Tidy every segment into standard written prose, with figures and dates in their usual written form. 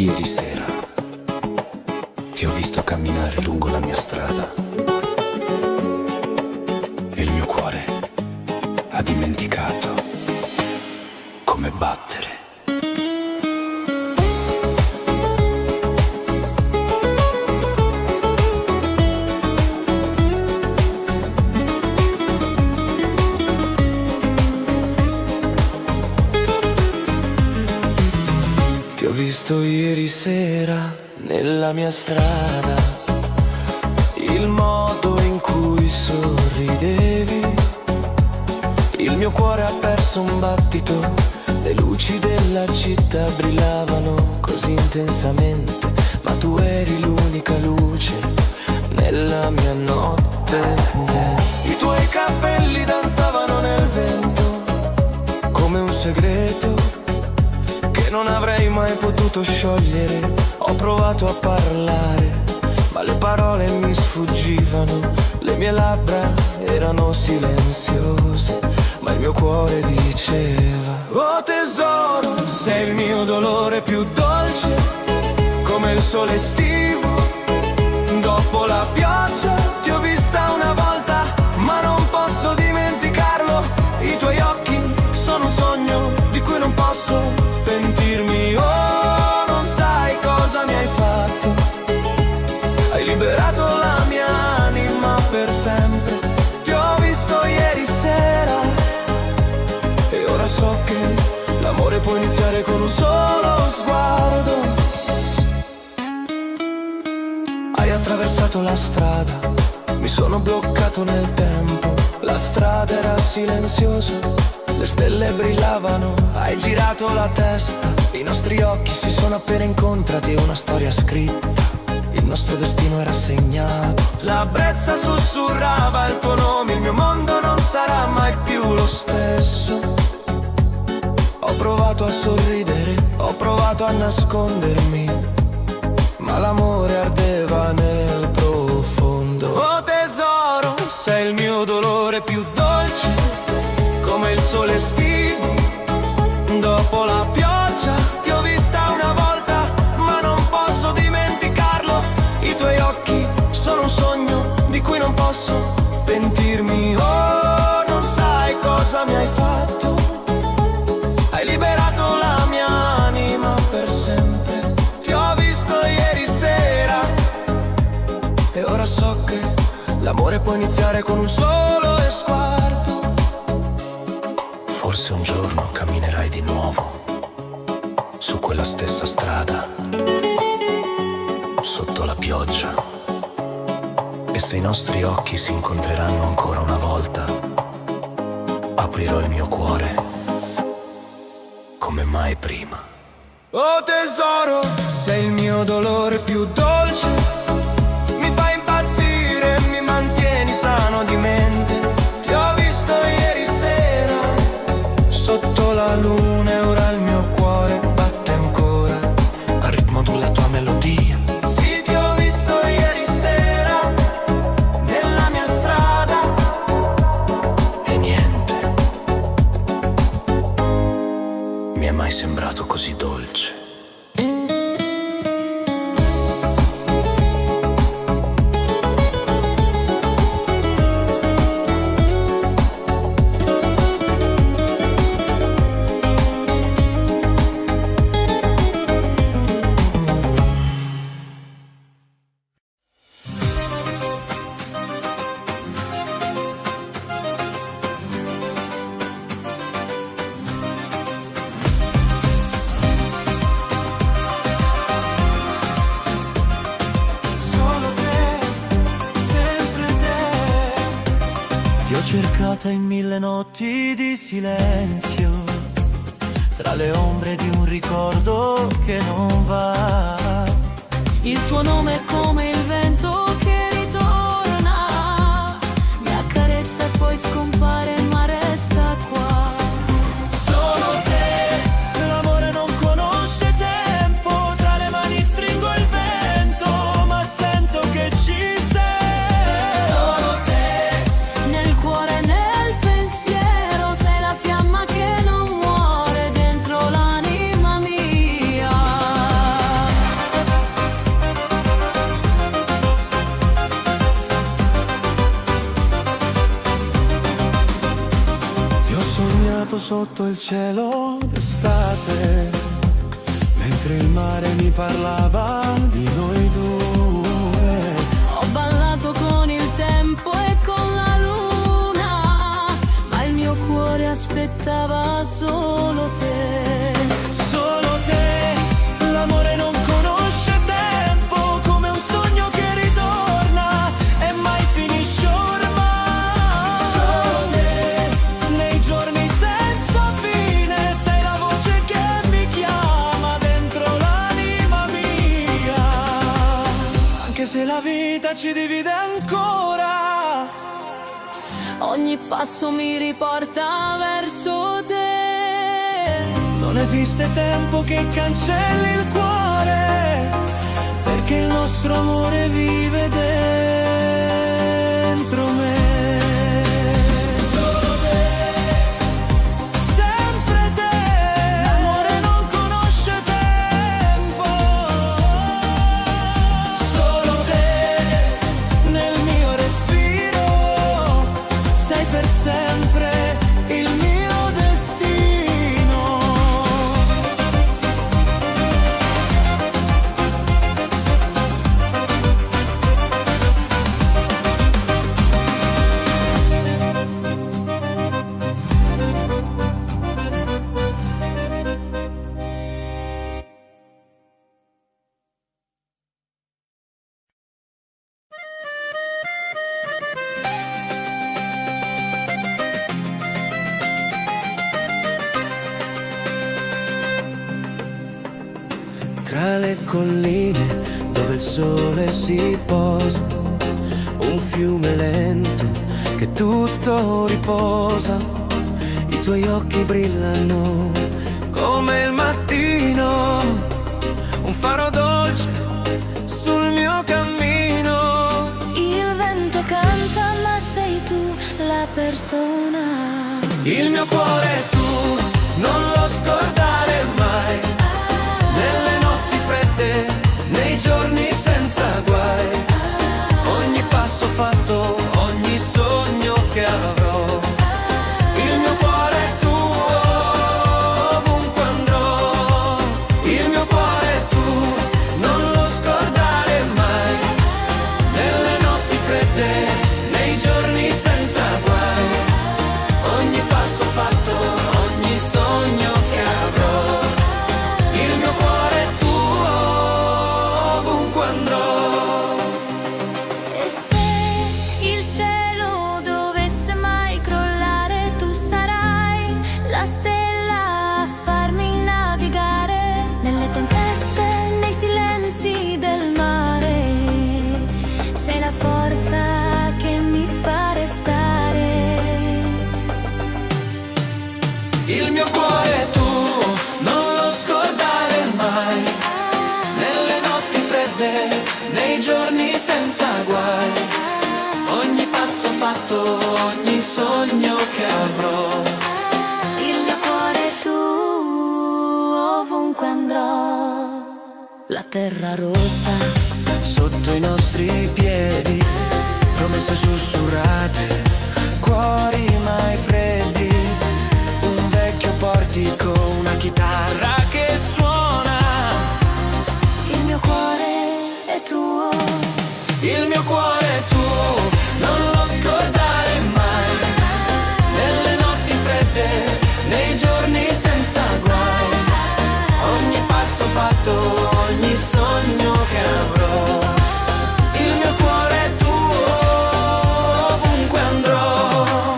ieri sera ti ho visto camminare lungo la mia strada e il mio cuore ha dimenticato come battere. Ti ho visto ieri sera nella mia strada, il modo in cui sorridevi, il mio cuore ha perso un battito, le luci della città brillavano così intensamente, ma tu eri l'unica luce nella mia notte. I tuoi capelli danzavano nel vento come un segreto che non avrei mai potuto sciogliere. Ho provato a parlare, ma le parole mi sfuggivano, le mie labbra erano silenziose, ma il mio cuore diceva: oh tesoro, sei il mio dolore più dolce, come il sole estivo. Dopo la pioggia ti ho vista una volta, ma non posso dimenticarlo. I tuoi occhi sono un sogno di cui non posso pentirmi. Oh, non sai cosa mi hai fatto, hai liberato la mia anima per sempre. Ti ho visto ieri sera e ora so che l'amore può iniziare con un solo sguardo. Hai attraversato la strada, mi sono bloccato nel tempo. La strada era silenziosa, le stelle brillavano, hai girato la testa, i nostri occhi si sono appena incontrati, una storia scritta, il nostro destino era segnato. La brezza sussurrava il tuo nome, il mio mondo non sarà mai più lo stesso. Ho provato a sorridere, ho provato a nascondermi, ma l'amore ardeva nel profondo. Oh tesoro, sei il mio dolore più dolce, come il sole estivo. Dopo la pioggia ti ho vista una volta, ma non posso dimenticarlo. I tuoi occhi sono un sogno di cui non posso pentirmi. Oh, non sai cosa mi hai fatto, hai liberato la mia anima per sempre. Ti ho visto ieri sera e ora so che l'amore può iniziare con un solo sguardo. Forse un giorno camminerai di nuovo su quella stessa strada, sotto la pioggia, e se i nostri occhi si incontreranno ancora una volta, aprirò il mio cuore come mai prima. Oh tesoro, sei il mio dolore più dolce, mi fai impazzire, mi mantieni sano di mente. Ti ho visto ieri sera sotto la luna e ora il mio cuore batte ancora al ritmo della tua melodia. Sì, ti ho visto ieri sera nella mia strada e niente mi è mai sembrato così dolce. In mille notti di silenzio, tra le ombre di un ricordo che non va. Il tuo nome è come il vento che ritorna, mi accarezza e poi scompare ma resta qua. Solo te, l'amore non conosce tempo, tra le mani stringo il vento, ma sento che ci sei. Solo te, nel cuore, nel pensiero, sei la fiamma che non muore dentro l'anima mia. sognato sotto il cielo d'estate, mentre il mare mi parlava di noi due. Ho ballato con il tempo e con la luna, ma il mio cuore aspettava solo te. Solo te, l'amore non conosce tempo, come un sogno che ritorna e mai finisce ormai. Solo te, nei giorni senza fine, sei la voce che mi chiama dentro l'anima mia. Anche se la vita ci divide ancora, Ogni passo mi riporta verso te. non esiste tempo che cancelli il cuore, perché il nostro amore vive dentro me. Solo te, sempre te, l'amore non conosce tempo. Solo te, nel mio respiro, sei per sempre il mio destino. Tra le colline dove il sole si posa, un fiume lento che tutto riposa. I tuoi occhi brillano come il mattino, un faro dolce sul mio cammino. Il vento canta, ma sei tu la persona. Il mio cuore è tu, non lo scordare mai. Nelle notti fredde, nei giorni senza guai, ogni passo fatto, ogni sogno che avrò. Il mio cuore è tuo, ovunque andrò. Il mio cuore è tu, non lo scordare mai. Nelle notti fredde, nei giorni senza guai, ogni passo fatto, ogni sogno che avrò. Il mio cuore è tuo, ovunque andrò. E se il cielo dovesse mai crollare, tu sarai la stella a farmi navigare nelle tempeste, nei silenzi del mare. Sei la forza che mi fa restare. Il mio cuore è tuo, non lo scordare mai. Nelle notti fredde, nei giorni senza guai, ogni passo fatto, ogni sogno che avrò. Il mio cuore è tu, ovunque andrò. La terra rossa Sotto i nostri piedi, promesse sussurrate, cuori mai freddi. Un vecchio portico, una chitarra che suona. il mio cuore è tuo. Il mio cuore è tuo, non lo scordare mai. Nelle notti fredde, nei giorni senza guai, ogni passo fatto, ogni sogno che avrò. Il mio cuore è tuo, ovunque andrò.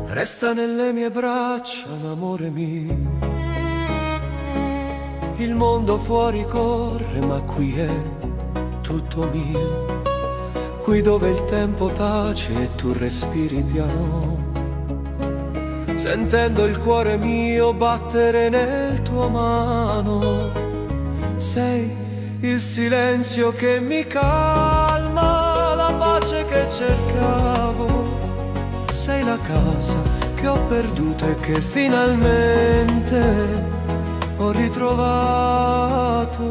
Resta nelle mie braccia, amore mio. Il mondo fuori corre, ma qui è tutto mio. qui dove il tempo tace e tu respiri piano, sentendo il cuore mio battere nel tuo mano. Sei il silenzio che mi calma, la pace che cercavo. Sei la casa che ho perduto e che finalmente ho ritrovato.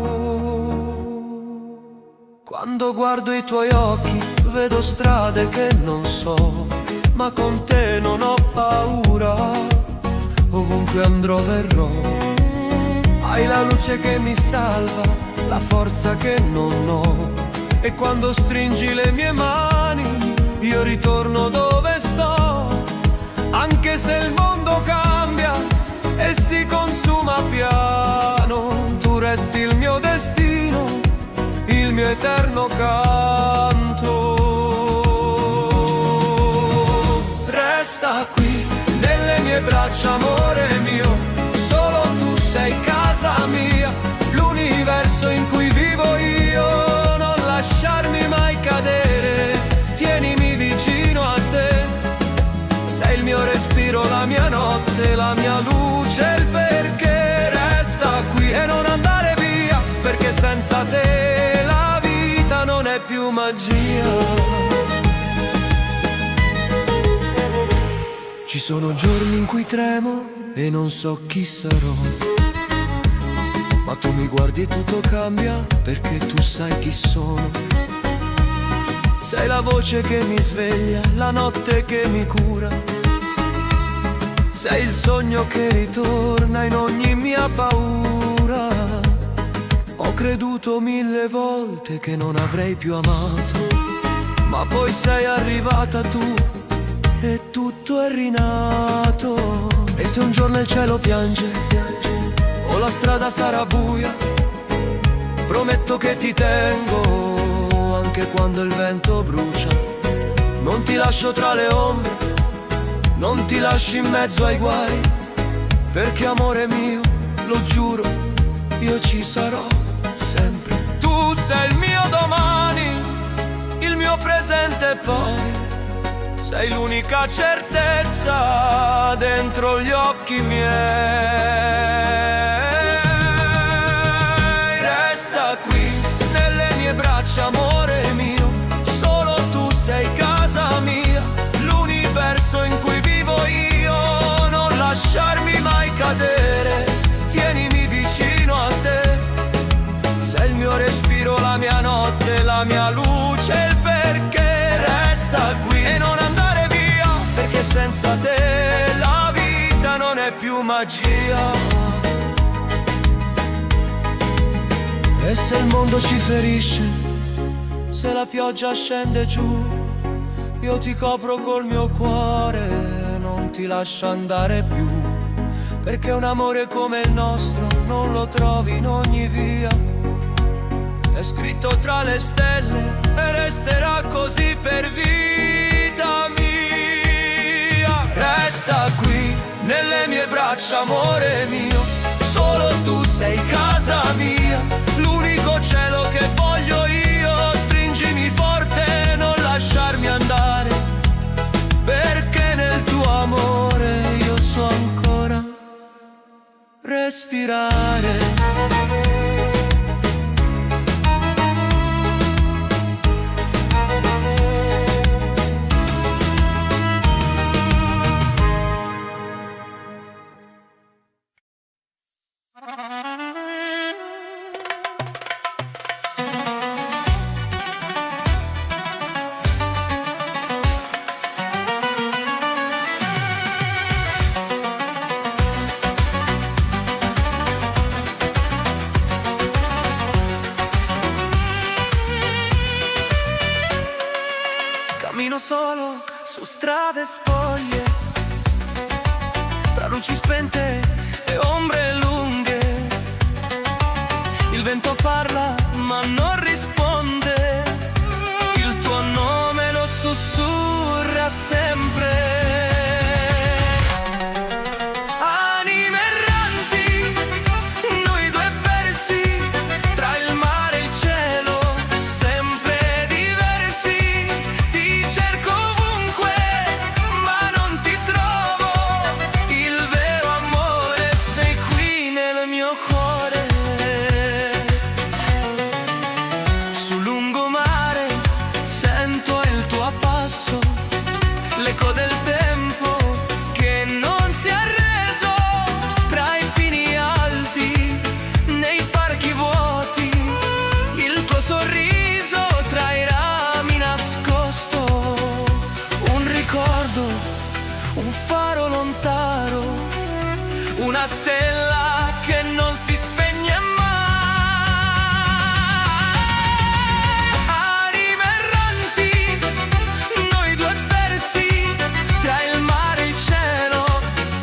Quando guardo i tuoi occhi vedo strade che non so, ma con te non ho paura, ovunque andrò verrò. Hai la luce che mi salva, la forza che non ho, e quando stringi le mie mani io ritorno dove sto. Anche se il mondo cambia e si consuma piano, tu resti il mio destino, il mio eterno canto. Resta qui nelle mie braccia, amore mio, solo tu sei casa mia, l'universo in cui vivo io. Non lasciarmi mai cadere, tienimi vicino a te. Sei il mio respiro, la mia notte, la mia luce, il perché. Resta qui e non andare via, perché senza te la vita non è più magia. Ci sono giorni in cui tremo e non so chi sarò, ma tu mi guardi e tutto cambia, perché tu sai chi sono. Sei la voce che mi sveglia, la notte che mi cura. Sei il sogno che ritorna in ogni mia paura. Ho creduto 1000 volte che non avrei più amato, ma poi sei arrivata tu e tutto è rinato. E se un giorno il cielo piange o la strada sarà buia, prometto che ti tengo anche quando il vento brucia. Non ti lascio tra le ombre, non ti lascio in mezzo ai guai, perché amore mio, lo giuro, io ci sarò sempre. Tu sei il mio domani, il mio presente e poi sei l'unica certezza dentro gli occhi miei. Resta qui nelle mie braccia, amore mio, solo tu sei casa mia, l'universo in cui vivo io. Non lasciarmi mai cadere, tienimi vicino a te. Sei il mio respiro, la mia notte, la mia luce, il perché. Resta qui e non andare via, perché senza te la vita non è più magia. E se il mondo ci ferisce, se la pioggia scende giù, io ti copro col mio cuore, non ti lascio andare più, perché un amore come il nostro non lo trovi in ogni via. È scritto tra le stelle e resterà così per vita mia. Resta qui nelle mie braccia, amore mio, solo tu sei casa mia, l'unico cielo che voglio io. Stringimi forte, non lasciarmi andare, perché nel tuo amore io so ancora respirare. Cammino solo su strade spoglie, tra luci spente e ombre lunghe. Il vento parla ma non risponde, il tuo nome lo sussurra sempre. Anime erranti, noi due persi tra il mare e il cielo, sempre diversi. una stella che non si spegne mai. Anime erranti, noi due persi tra il mare e il cielo,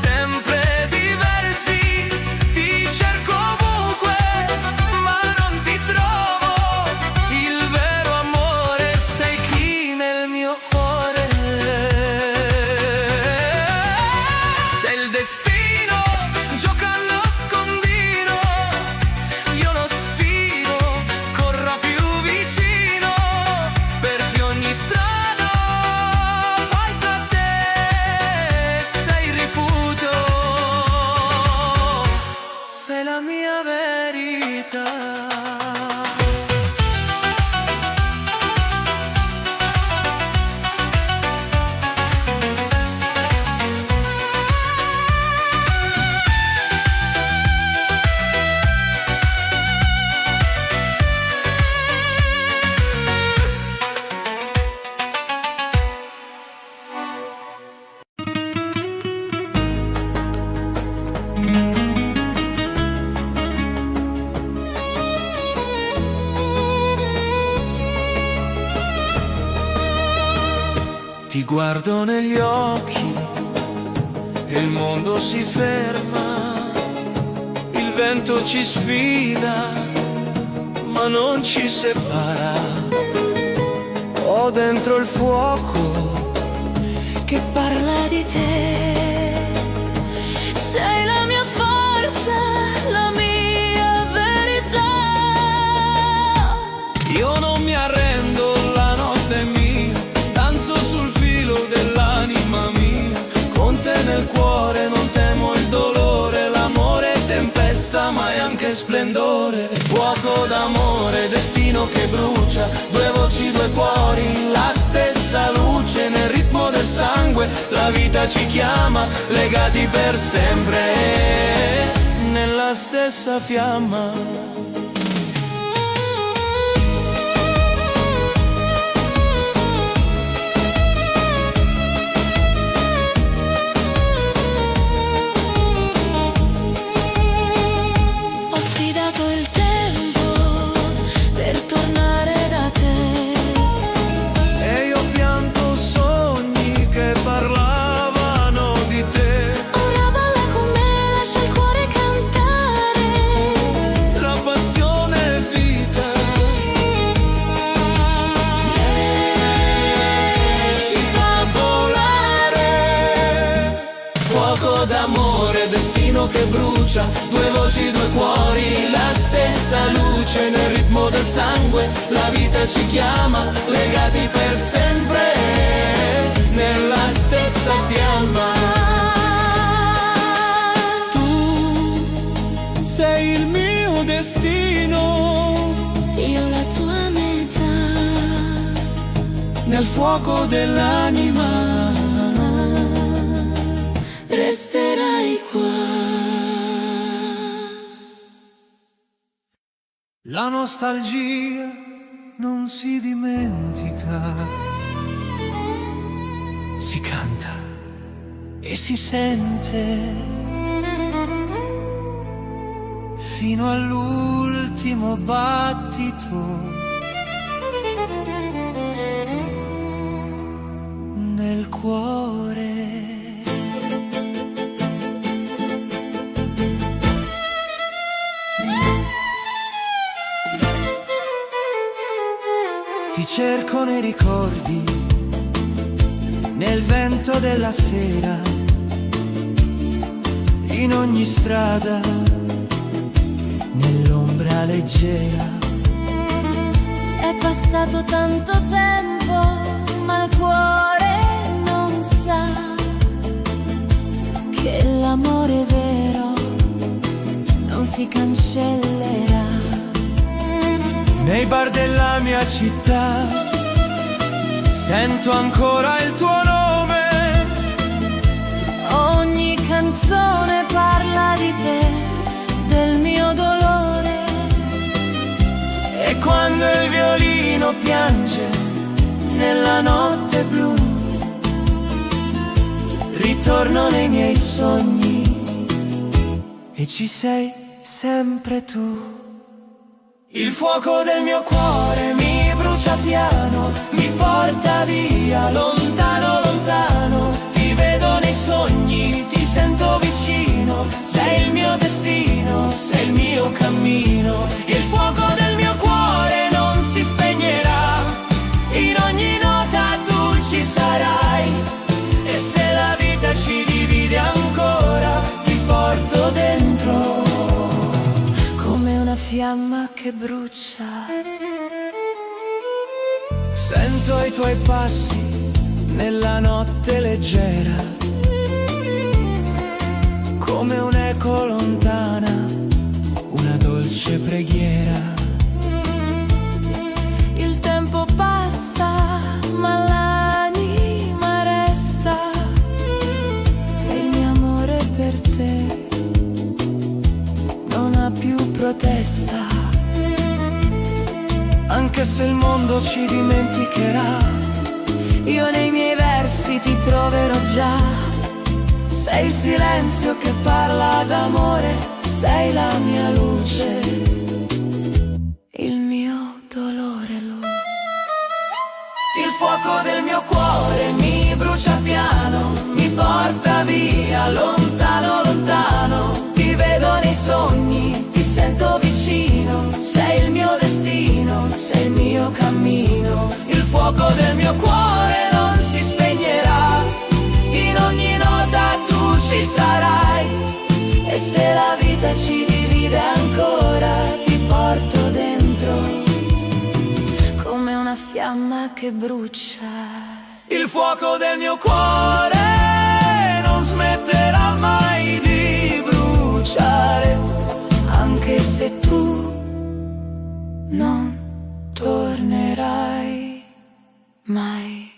sempre diversi. Ti cerco ovunque, ma non ti trovo. Il vero amore sei qui nel mio cuore. Se il destino gioca a nascondino, io lo sfido, corro più vicino. Perdi ogni strada, vai tra te, sei il rifugio, sei la mia verità. Ti guardo negli occhi e il mondo si ferma, il vento ci sfida, ma non ci separa. Ho dentro il fuoco che parla di te, sei la mia forza, la mia verità. Io non mi arrendo, la notte è mia, danzo sul filo dell'anima mia. Con te nel cuore non temo il dolore, l'amore è tempesta ma è anche splendore. Fuoco d'amore, destino che brucia, due voci, due cuori, la stessa luce nel ritmo del sangue. La vita ci chiama, legati per sempre, nella stessa fiamma. Che brucia, due voci, due cuori, la stessa luce nel ritmo del sangue. La vita ci chiama, legati per sempre, nella stessa fiamma. Tu sei il mio destino, io la tua metà, nel fuoco dell'anima resterai qua. La nostalgia non si dimentica, si canta e si sente fino all'ultimo battito nel cuore. Ti cerco nei ricordi, nel vento della sera, in ogni strada, nell'ombra leggera. È passato tanto tempo, ma il cuore non sa che l'amore vero non si cancellerà. Nei bar della mia città sento ancora il tuo nome. Ogni canzone parla di te, del mio dolore. E quando il violino piange nella notte blu, ritorno nei miei sogni e ci sei sempre tu. Il fuoco del mio cuore mi brucia piano, mi porta via, lontano, lontano. Ti vedo nei sogni, ti sento vicino. Sei il mio destino, sei il mio cammino. Il fuoco del mio cuore non si spegnerà, in ogni nota tu ci sarai. E se la vita ci divide ancora, ti porto dentro come una fiamma che brucia. Sento i tuoi passi nella notte leggera, come un'eco lontana, una dolce preghiera. Il tempo passa, ma l'anima resta, e il mio amore per te non ha più protesta. Anche se il mondo ci dimenticherà, Io nei miei versi ti troverò già. Sei il silenzio che parla d'amore, sei la mia luce, il mio dolore lui. il fuoco del mio cuore mi brucia piano, mi porta via, lontano, lontano. Ti vedo nei sogni, ti sento vicino. Sei il mio destino, sei il mio cammino. Il fuoco del mio cuore non si spegnerà, in ogni nota tu ci sarai. E se la vita ci divide ancora, ti porto dentro come una fiamma che brucia. il fuoco del mio cuore non smetterà mai di bruciare, Anche se tu non tornerai mai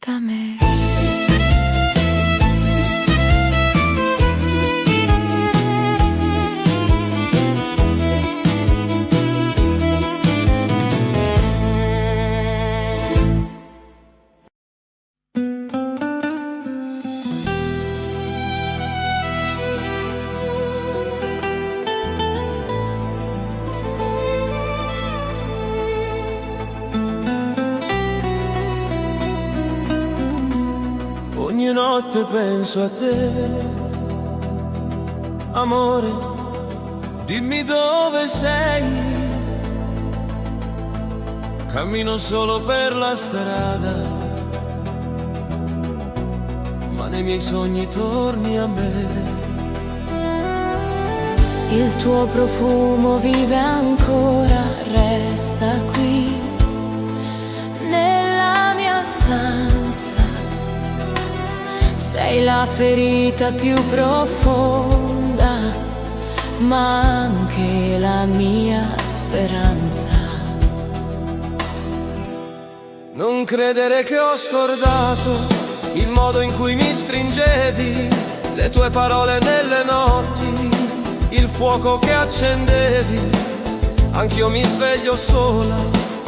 da me. Ogni notte penso a te, amore, dimmi dove sei. Cammino solo per la strada, ma nei miei sogni torni a me. Il tuo profumo vive ancora, resta qui nella mia stanza. Sei la ferita più profonda, ma anche la mia speranza. Non credere che ho scordato il modo in cui mi stringevi, le tue parole nelle notti, il fuoco che accendevi. Anch'io mi sveglio sola,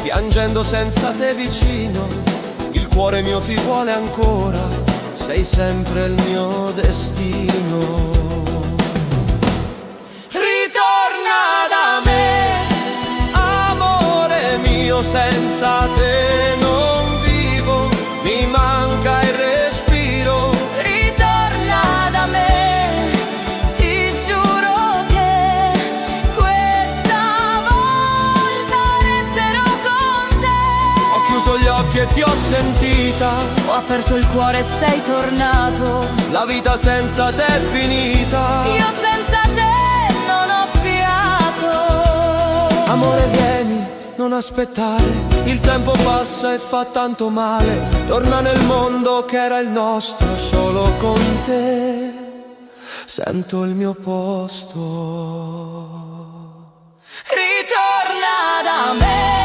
piangendo senza te vicino. Il cuore mio ti vuole ancora, sei sempre il mio destino. Ritorna da me, amore mio, senza te non vivo, mi manca il respiro. Ritorna da me, ti giuro che questa volta resterò con te. Ho chiuso gli occhi e ti ho sentita, Ho aperto il cuore e sei tornato. la vita senza te è finita. Io senza te non ho fiato. Amore vieni, non aspettare, il tempo passa e fa tanto male. Torna nel mondo che era il nostro, solo con te sento il mio posto. Ritorna da me.